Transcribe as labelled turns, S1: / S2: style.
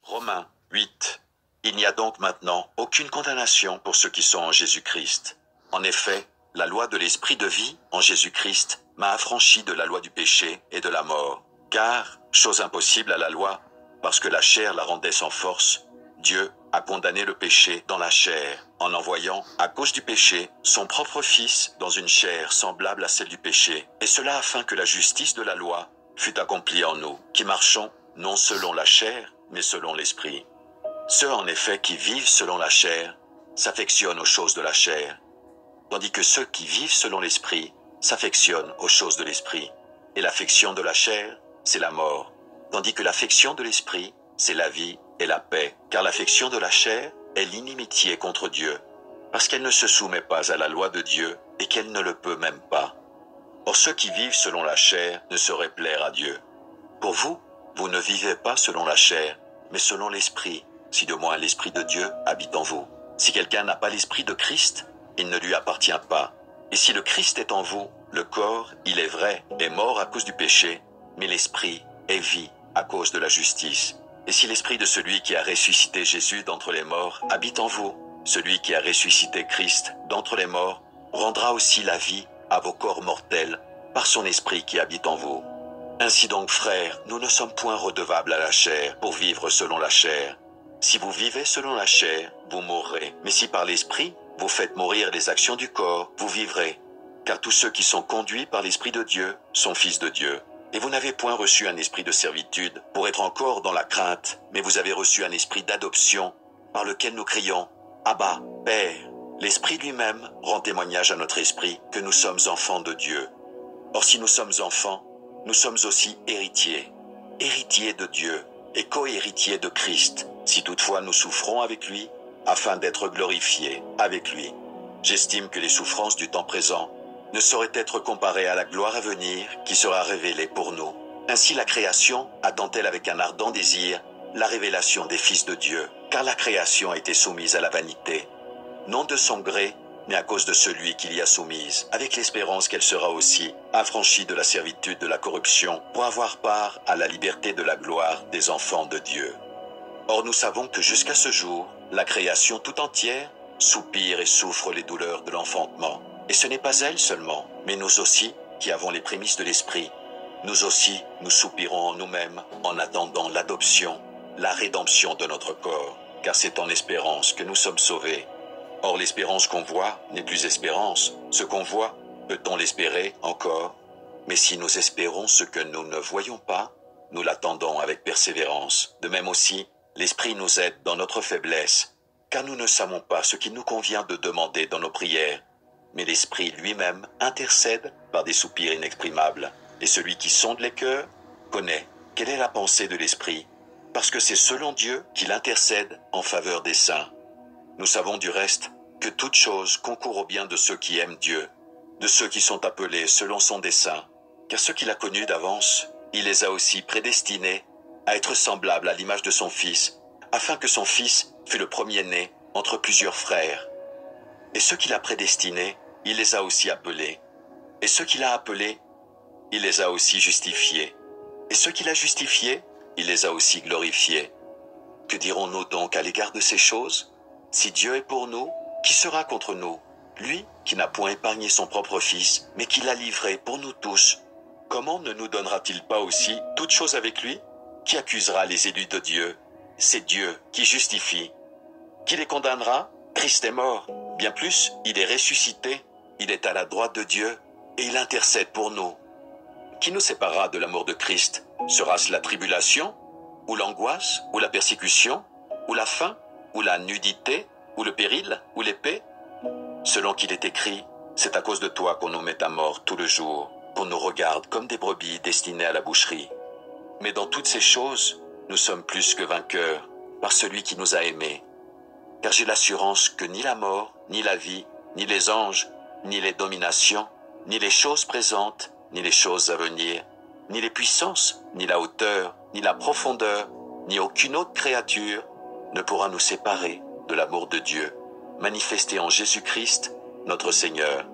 S1: Romains 8. Il n'y a donc maintenant aucune condamnation pour ceux qui sont en Jésus-Christ. En effet, la loi de l'Esprit de vie en Jésus-Christ m'a affranchi de la loi du péché et de la mort. Car, chose impossible à la loi, parce que la chair la rendait sans force, Dieu a condamné le péché dans la chair, en envoyant, à cause du péché, son propre Fils dans une chair semblable à celle du péché, et cela afin que la justice de la loi fût accomplie en nous, qui marchons non selon la chair, mais selon l'Esprit. Ceux en effet qui vivent selon la chair s'affectionnent aux choses de la chair, tandis que ceux qui vivent selon l'Esprit s'affectionnent aux choses de l'Esprit. Et l'affection de la chair, c'est la mort, tandis que l'affection de l'Esprit, c'est la vie et la paix. Car l'affection de la chair est l'inimitié contre Dieu, parce qu'elle ne se soumet pas à la loi de Dieu et qu'elle ne le peut même pas. Or ceux qui vivent selon la chair ne sauraient plaire à Dieu. Pour vous, vous ne vivez pas selon la chair, mais selon l'Esprit, si de moins l'Esprit de Dieu habite en vous. Si quelqu'un n'a pas l'Esprit de Christ, il ne lui appartient pas. Et si le Christ est en vous, le corps, il est vrai, est mort à cause du péché, mais l'Esprit est vie à cause de la justice. Et si l'Esprit de celui qui a ressuscité Jésus d'entre les morts habite en vous, celui qui a ressuscité Christ d'entre les morts rendra aussi la vie à vos corps mortels par son Esprit qui habite en vous. Ainsi donc, frères, nous ne sommes point redevables à la chair pour vivre selon la chair. Si vous vivez selon la chair, vous mourrez. Mais si par l'Esprit, vous faites mourir les actions du corps, vous vivrez. Car tous ceux qui sont conduits par l'Esprit de Dieu sont fils de Dieu. Et vous n'avez point reçu un esprit de servitude pour être encore dans la crainte, mais vous avez reçu un esprit d'adoption par lequel nous crions « Abba, Père ». L'Esprit lui-même rend témoignage à notre esprit que nous sommes enfants de Dieu. Or si nous sommes enfants, nous sommes aussi héritiers, héritiers de Dieu et co-héritiers de Christ, si toutefois nous souffrons avec lui, afin d'être glorifiés avec lui. J'estime que les souffrances du temps présent ne sauraient être comparées à la gloire à venir qui sera révélée pour nous. Ainsi la création attend-elle avec un ardent désir la révélation des fils de Dieu, car la création a été soumise à la vanité, non de son gré, mais à cause de celui qui l'y a soumise, avec l'espérance qu'elle sera aussi affranchie de la servitude de la corruption, pour avoir part à la liberté de la gloire des enfants de Dieu. Or nous savons que jusqu'à ce jour, la création tout entière soupire et souffre les douleurs de l'enfantement. Et ce n'est pas elle seulement, mais nous aussi, qui avons les prémices de l'Esprit. Nous aussi, nous soupirons en nous-mêmes en attendant l'adoption, la rédemption de notre corps, car c'est en espérance que nous sommes sauvés. Or l'espérance qu'on voit n'est plus espérance. Ce qu'on voit, peut-on l'espérer encore? Mais si nous espérons ce que nous ne voyons pas, nous l'attendons avec persévérance. De même aussi, l'Esprit nous aide dans notre faiblesse, car nous ne savons pas ce qu'il nous convient de demander dans nos prières. Mais l'Esprit lui-même intercède par des soupirs inexprimables. Et celui qui sonde les cœurs connaît quelle est la pensée de l'Esprit, parce que c'est selon Dieu qu'il intercède en faveur des saints. Nous savons du reste que toute chose concourt au bien de ceux qui aiment Dieu, de ceux qui sont appelés selon son dessein. Car ceux qu'il a connus d'avance, il les a aussi prédestinés à être semblables à l'image de son Fils, afin que son Fils fût le premier-né entre plusieurs frères. Et ceux qu'il a prédestinés, il les a aussi appelés. Et ceux qu'il a appelés, il les a aussi justifiés. Et ceux qu'il a justifiés, il les a aussi glorifiés. Que dirons-nous donc à l'égard de ces choses? Si Dieu est pour nous, qui sera contre nous? Lui qui n'a point épargné son propre Fils, mais qui l'a livré pour nous tous, comment ne nous donnera-t-il pas aussi toutes choses avec lui? Qui accusera les élus de Dieu? C'est Dieu qui justifie. Qui les condamnera? Christ est mort. Bien plus, il est ressuscité, il est à la droite de Dieu, et il intercède pour nous. Qui nous séparera de l'amour de Christ? Sera-ce la tribulation, ou l'angoisse, ou la persécution, ou la faim, ou la nudité, ou le péril, ou l'épée? Selon qu'il est écrit, c'est à cause de toi qu'on nous met à mort tout le jour, qu'on nous regarde comme des brebis destinées à la boucherie. Mais dans toutes ces choses, nous sommes plus que vainqueurs, par celui qui nous a aimés. Car j'ai l'assurance que ni la mort, ni la vie, ni les anges, ni les dominations, ni les choses présentes, ni les choses à venir, ni les puissances, ni la hauteur, ni la profondeur, ni aucune autre créature ne pourra nous séparer de l'amour de Dieu, manifesté en Jésus-Christ, notre Seigneur.